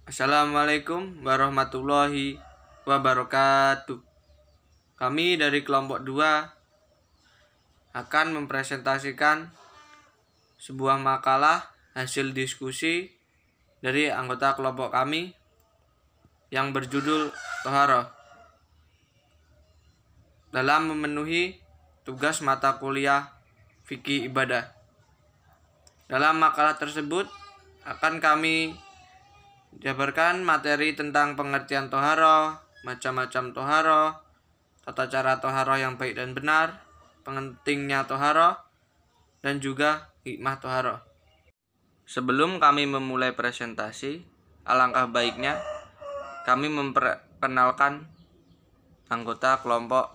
Assalamualaikum warahmatullahi wabarakatuh. Kami dari kelompok 2 akan mempresentasikan sebuah makalah hasil diskusi dari anggota kelompok kami yang berjudul Toharoh dalam memenuhi tugas mata kuliah fikih ibadah. Dalam makalah tersebut akan kami jabarkan materi tentang pengertian toharoh, macam-macam toharoh, tata cara toharoh yang baik dan benar, pentingnya toharoh, dan juga hikmah toharoh. Sebelum kami memulai presentasi, alangkah baiknya kami memperkenalkan anggota kelompok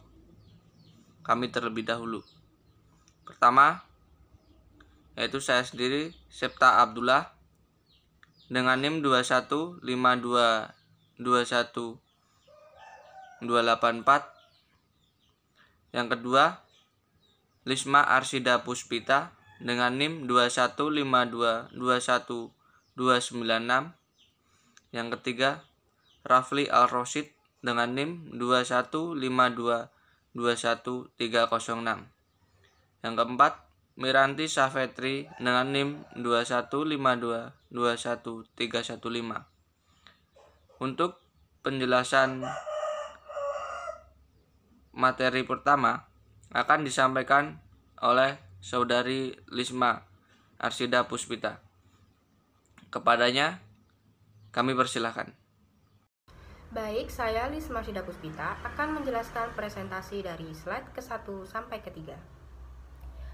kami terlebih dahulu. Pertama, yaitu saya sendiri, Septa Abdullah, dengan NIM 215221284. Yang kedua, Lisma Arsida Puspita dengan NIM 215221296. Yang ketiga, Rafli Al-Rosyid dengan NIM 215221306. Yang keempat, Miranti Safetri dengan NIM 215221315. Untuk penjelasan materi pertama akan disampaikan oleh Saudari Lisma Arsida Puspita. Kepadanya kami persilahkan. Baik, saya Lisma Arsida Puspita akan menjelaskan presentasi dari slide ke-1 sampai ke-3.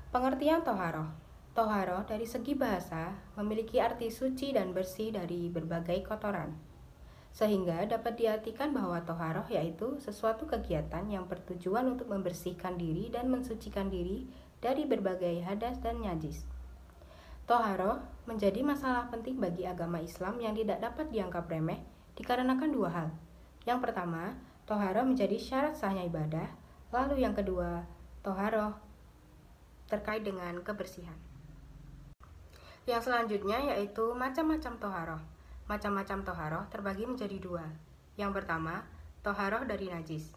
Pengertian toharoh. Toharoh dari segi bahasa memiliki arti suci dan bersih dari berbagai kotoran. Sehingga dapat diartikan bahwa toharoh yaitu sesuatu kegiatan yang bertujuan untuk membersihkan diri dan mensucikan diri dari berbagai hadas dan najis. Toharoh menjadi masalah penting bagi agama Islam yang tidak dapat dianggap remeh dikarenakan dua hal. Yang pertama, toharoh menjadi syarat sahnya ibadah. Lalu yang kedua, toharoh terkait dengan kebersihan. Yang selanjutnya yaitu macam-macam toharoh. Macam-macam toharoh terbagi menjadi dua. Yang pertama, toharoh dari najis.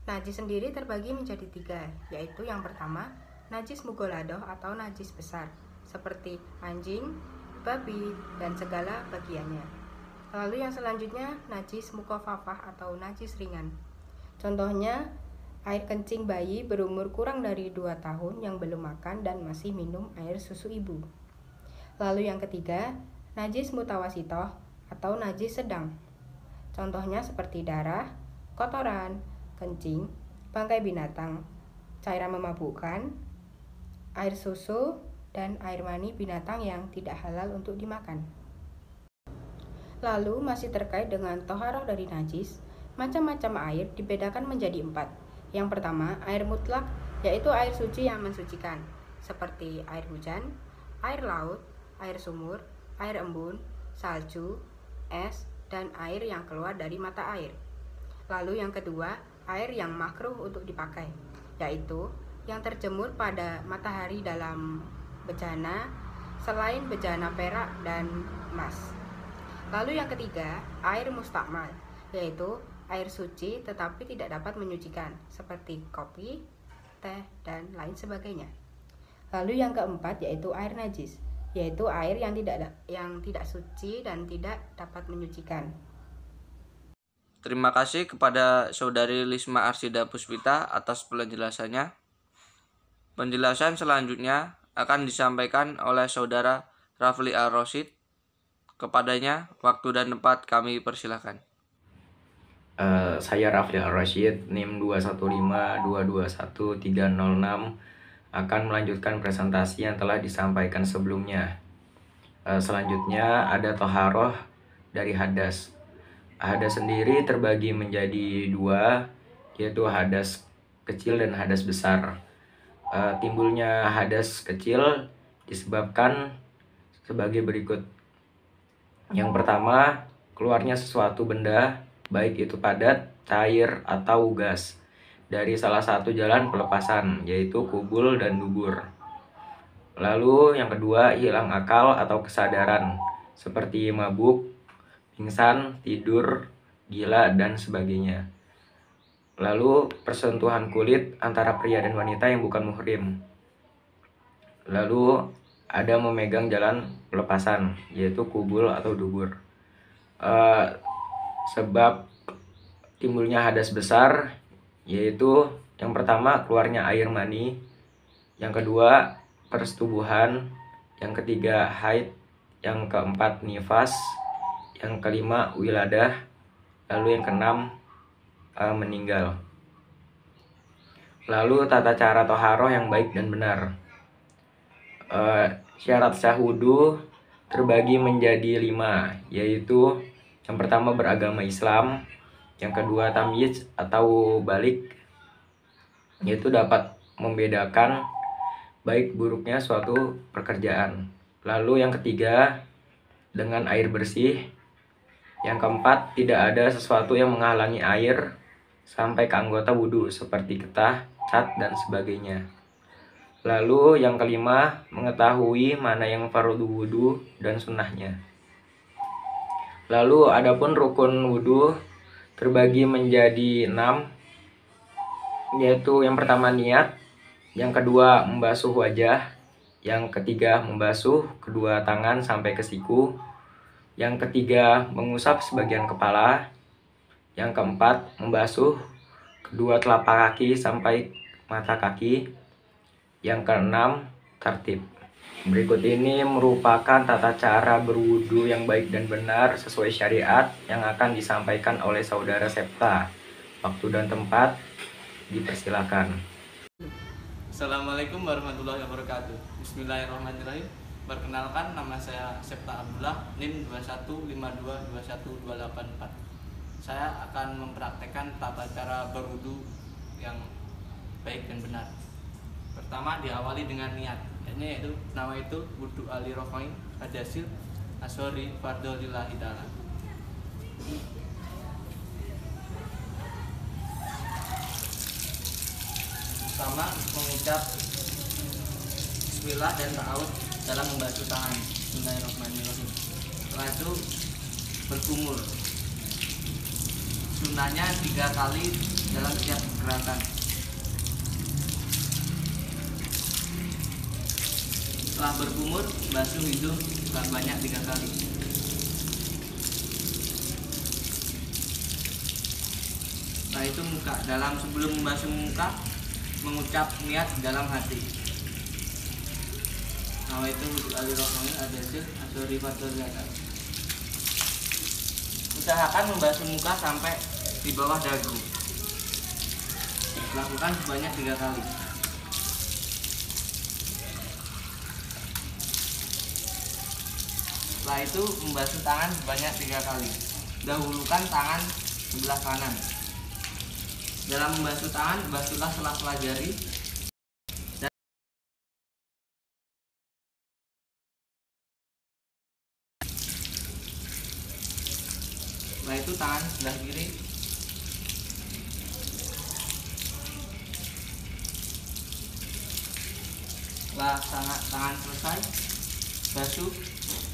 Najis sendiri terbagi menjadi tiga, yaitu yang pertama, najis mughaladah atau najis besar, seperti anjing, babi, dan segala bagiannya. Lalu yang selanjutnya, najis mukhafafah atau najis ringan. Contohnya, air kencing bayi berumur kurang dari 2 tahun yang belum makan dan masih minum air susu ibu. Lalu yang ketiga, najis mutawasitoh atau najis sedang. Contohnya seperti darah, kotoran, kencing, bangkai binatang, cairan memabukkan, air susu, dan air mani binatang yang tidak halal untuk dimakan. Lalu masih terkait dengan toharoh dari najis, macam-macam air dibedakan menjadi 4. Yang pertama, air mutlak, yaitu air suci yang mensucikan, seperti air hujan, air laut, air sumur, air embun, salju, es, dan air yang keluar dari mata air. Lalu yang kedua, air yang makruh untuk dipakai, yaitu yang terjemur pada matahari dalam bejana, selain bejana perak dan emas. Lalu yang ketiga, air mustakmal, yaitu air suci tetapi tidak dapat menyucikan, seperti kopi, teh, dan lain sebagainya. Lalu yang keempat yaitu air najis, yaitu air yang tidak suci dan tidak dapat menyucikan. Terima kasih kepada Saudari Lisma Arsida Puspita atas penjelasannya. Penjelasan selanjutnya akan disampaikan oleh Saudara Rafli Al-Rosyid. Kepadanya waktu dan tempat kami persilahkan. Saya Rafli Al-Rosyid, NIM 215221306, akan melanjutkan presentasi yang telah disampaikan sebelumnya. Selanjutnya ada toharoh dari hadas. Hadas sendiri terbagi menjadi dua, yaitu hadas kecil dan hadas besar. Timbulnya hadas kecil disebabkan sebagai berikut. Yang pertama, keluarnya sesuatu benda, baik itu padat, cair, atau gas, dari salah satu jalan pelepasan, yaitu kubul dan dubur. Lalu yang kedua, hilang akal atau kesadaran, seperti mabuk, pingsan, tidur, gila, dan sebagainya. Lalu persentuhan kulit antara pria dan wanita yang bukan muhrim. Lalu ada memegang jalan pelepasan, yaitu kubul atau dubur. Sebab timbulnya hadas besar, yaitu yang pertama keluarnya air mani, yang kedua persetubuhan, yang ketiga haid, yang keempat nifas, yang kelima wiladah, lalu yang keenam meninggal. Lalu tata cara toharoh yang baik dan benar. Syarat sah wudu terbagi menjadi 5, yaitu yang pertama beragama Islam, yang kedua tamyiz atau balik, yaitu dapat membedakan baik buruknya suatu pekerjaan. Lalu yang ketiga dengan air bersih. Yang keempat, tidak ada sesuatu yang menghalangi air sampai ke anggota wudhu seperti getah, cat, dan sebagainya. Lalu yang kelima, mengetahui mana yang fardu wudhu dan sunnahnya. Lalu adapun rukun wudhu terbagi menjadi 6, yaitu yang pertama niat, yang kedua membasuh wajah, yang ketiga membasuh kedua tangan sampai ke siku, yang ketiga mengusap sebagian kepala, yang keempat membasuh kedua telapak kaki sampai mata kaki, yang keenam tertib. Berikut ini merupakan tata cara berwudu yang baik dan benar sesuai syariat yang akan disampaikan oleh saudara Septa. Waktu dan tempat dipersilakan. Assalamualaikum warahmatullahi wabarakatuh. Bismillahirrahmanirrahim. Perkenalkan, nama saya Septa Abdullah, NIM 21522124. Saya akan mempraktekkan tata cara berwudu yang baik dan benar. Pertama, diawali dengan niat, yaitu nama itu wudu ali rofain hadasil asori fardolillahi ta'ala. Pertama, mengucap bismillah dan ta'awud dalam membasuh tangan. Bismillahirrahmanirrahim. Setelah itu berkumur. Sunnahnya 3 kali dalam setiap gerakan. Setelah berkumur, basuh hidung banyak 3 kali. Setelah itu muka. Sebelum membasuh muka, mengucap niat dalam hati. Nama itu wudu al-rohmanin al-jasil asori fardolillahi. Usahakan membasuh muka sampai di bawah dagu. Lakukan sebanyak 3 kali. Setelah itu membasuh tangan sebanyak 3 kali. Dahulukan tangan sebelah kanan. Dalam membasuh tangan, basuhlah sela-sela jari. Setelah itu tangan sebelah kiri. Setelah tangan selesai, basuh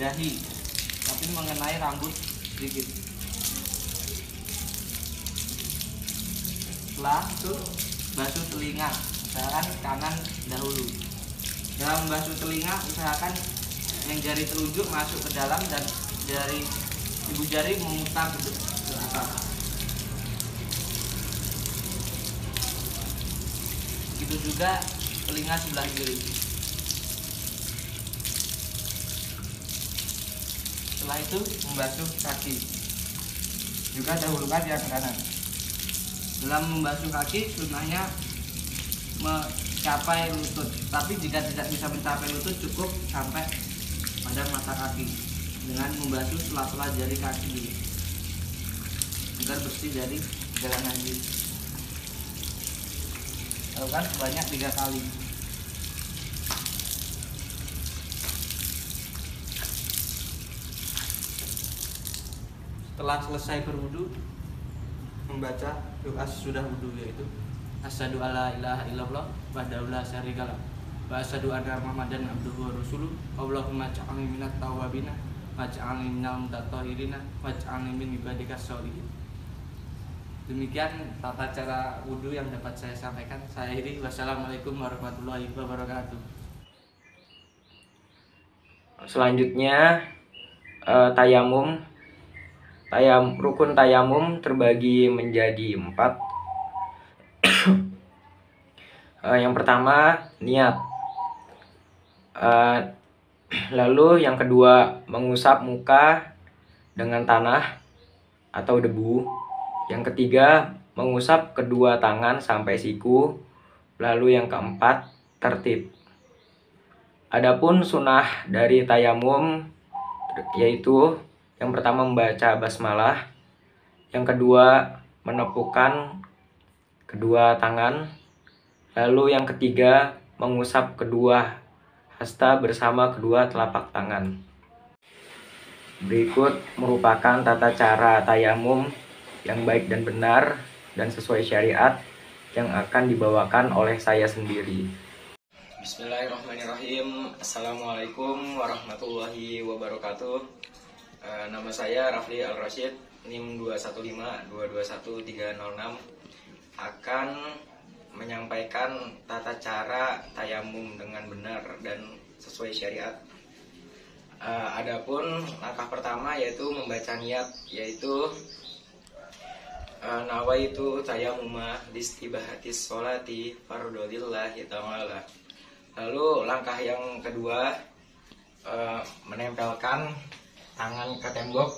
dahi, tapi mengenai rambut sedikit. Setelah itu basuh telinga, usahakan kanan dahulu. Dalam membasuh telinga, usahakan yang jari telunjuk masuk ke dalam dan jari ibu jari memutar ke atas. Begitu juga telinga sebelah kiri. Setelah itu membasuh kaki, juga dahulukan yang kanan. Dalam membasuh kaki, sunnahnya mencapai lutut, tapi jika tidak bisa mencapai lutut, cukup sampai pada mata kaki dengan membasuh sela-sela jari kaki dulu agar bersih dari segala najis. Lakukan sebanyak 3 kali. Setelah selesai berwudu, membaca doa sesudah wudu, yaitu asyhadu alla ilaha illallah wahdahu la syarikalah wa asyhadu anna muhammadan abduhu wa rasuluh. Allahumma ja'alni minat tawwabina waj'alni minal mutatahhirina waj'alni min ibadikas sholihin. Demikian tata cara wudhu yang dapat saya sampaikan. Saya akhiri. Wassalamualaikum warahmatullahi wabarakatuh. Selanjutnya tayamum. Rukun tayamum terbagi menjadi 4. Yang pertama niat. Lalu yang kedua mengusap muka dengan tanah atau debu. Yang ketiga mengusap kedua tangan sampai siku. Lalu yang keempat tertib. Adapun sunnah dari tayamum yaitu yang pertama membaca basmalah, yang kedua menepukkan kedua tangan, lalu yang ketiga mengusap kedua hasta bersama kedua telapak tangan. Berikut merupakan tata cara tayamum yang baik dan benar dan sesuai syariat yang akan dibawakan oleh saya sendiri. Bismillahirrahmanirrahim. Assalamualaikum warahmatullahi wabarakatuh. Nama saya Rafli Al-Rashid, NIM 215221306, akan menyampaikan tata cara tayamum dengan benar dan sesuai syariat. Adapun langkah pertama yaitu membaca niat, yaitu nawaitu tayamuma listibahatis sholati fardholillahi ta'ala. Lalu langkah yang kedua menempelkan tangan ke tembok,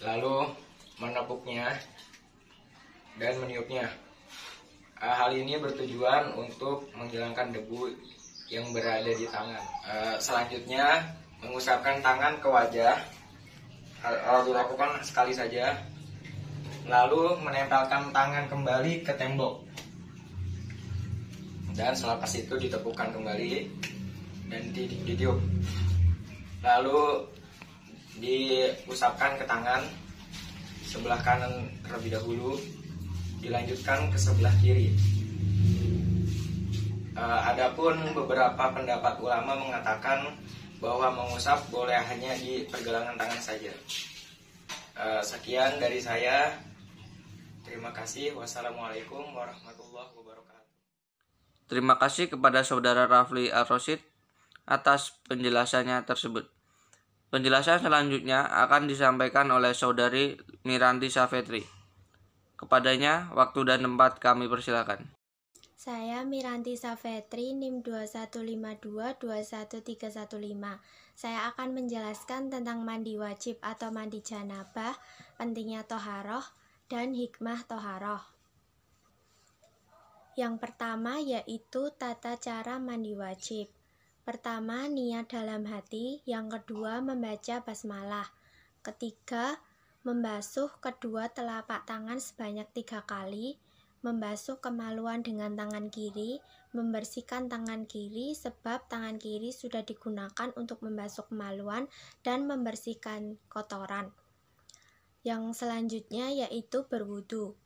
lalu menepuknya dan meniupnya. Hal ini bertujuan untuk menghilangkan debu yang berada di tangan. Selanjutnya mengusapkan tangan ke wajah, dilakukan sekali saja, lalu menempelkan tangan kembali ke tembok, dan selepas itu ditepukkan kembali dan ditiup. Lalu diusapkan ke tangan sebelah kanan terlebih dahulu, dilanjutkan ke sebelah kiri. Adapun beberapa pendapat ulama mengatakan bahwa mengusap boleh hanya di pergelangan tangan saja. Sekian dari saya. Terima kasih. Wassalamualaikum warahmatullahi wabarakatuh. Terima kasih kepada Saudara Rafli Al-Rashid atas penjelasannya tersebut. Penjelasan selanjutnya akan disampaikan oleh Saudari Miranti Safetri. Kepadanya, waktu dan tempat kami persilakan. Saya Miranti Safetri, NIM 215221315. Saya akan menjelaskan tentang mandi wajib atau mandi janabah, pentingnya toharoh, dan hikmah toharoh. Yang pertama yaitu tata cara mandi wajib. Pertama, niat dalam hati. Yang kedua, membaca basmalah. Ketiga, membasuh kedua telapak tangan sebanyak 3 kali. Membasuh kemaluan dengan tangan kiri. Membersihkan tangan kiri sebab tangan kiri sudah digunakan untuk membasuh kemaluan dan membersihkan kotoran. Yang selanjutnya yaitu berwudu.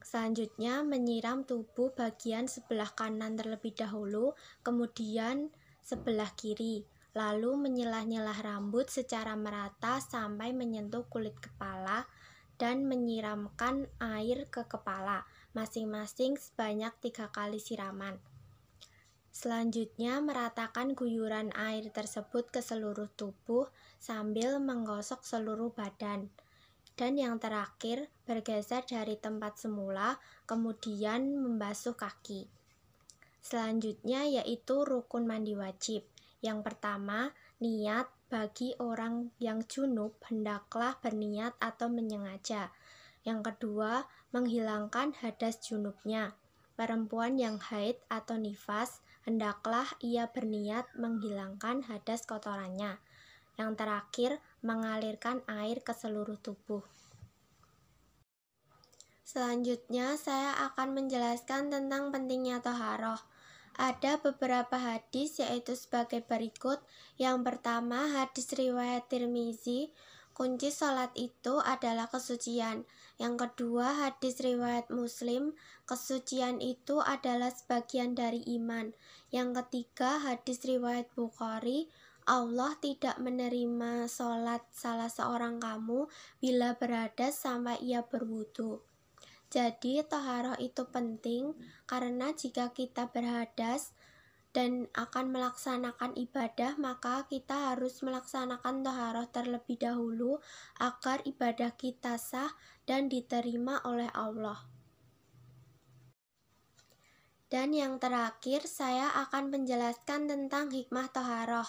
Selanjutnya menyiram tubuh bagian sebelah kanan terlebih dahulu, kemudian sebelah kiri, lalu menyelah-nyelah rambut secara merata sampai menyentuh kulit kepala dan menyiramkan air ke kepala, masing-masing sebanyak 3 kali siraman. Selanjutnya meratakan guyuran air tersebut ke seluruh tubuh sambil menggosok seluruh badan. Dan yang terakhir, bergeser dari tempat semula, kemudian membasuh kaki. Selanjutnya yaitu rukun mandi wajib. Yang pertama, niat. Bagi orang yang junub, hendaklah berniat atau menyengaja. Yang kedua, menghilangkan hadas junubnya. Perempuan yang haid atau nifas, hendaklah ia berniat menghilangkan hadas kotorannya. Yang terakhir, mengalirkan air ke seluruh tubuh. Selanjutnya, saya akan menjelaskan tentang pentingnya toharoh. Ada beberapa hadis yaitu sebagai berikut. Yang pertama, hadis riwayat Tirmizi, kunci sholat itu adalah kesucian. Yang kedua, hadis riwayat Muslim, kesucian itu adalah sebagian dari iman. Yang ketiga, hadis riwayat Bukhari, Allah tidak menerima sholat salah seorang kamu bila berhadas sampai ia berwudu. Jadi toharoh itu penting karena jika kita berhadas dan akan melaksanakan ibadah, maka kita harus melaksanakan toharoh terlebih dahulu agar ibadah kita sah dan diterima oleh Allah. Dan yang terakhir, saya akan menjelaskan tentang hikmah toharoh.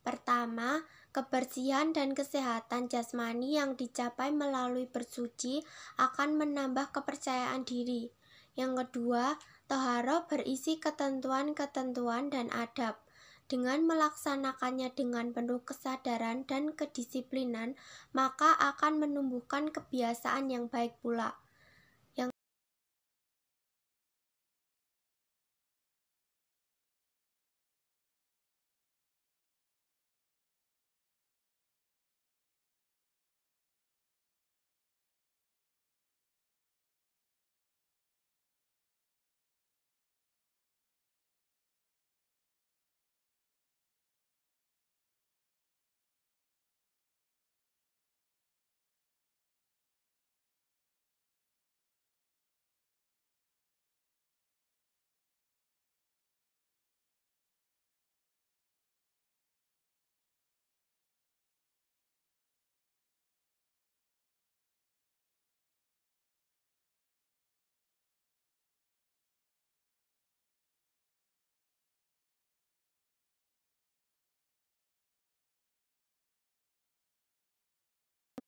Pertama, kebersihan dan kesehatan jasmani yang dicapai melalui bersuci akan menambah kepercayaan diri. Yang kedua, toharoh berisi ketentuan-ketentuan dan adab. Dengan melaksanakannya dengan penuh kesadaran dan kedisiplinan, maka akan menumbuhkan kebiasaan yang baik pula.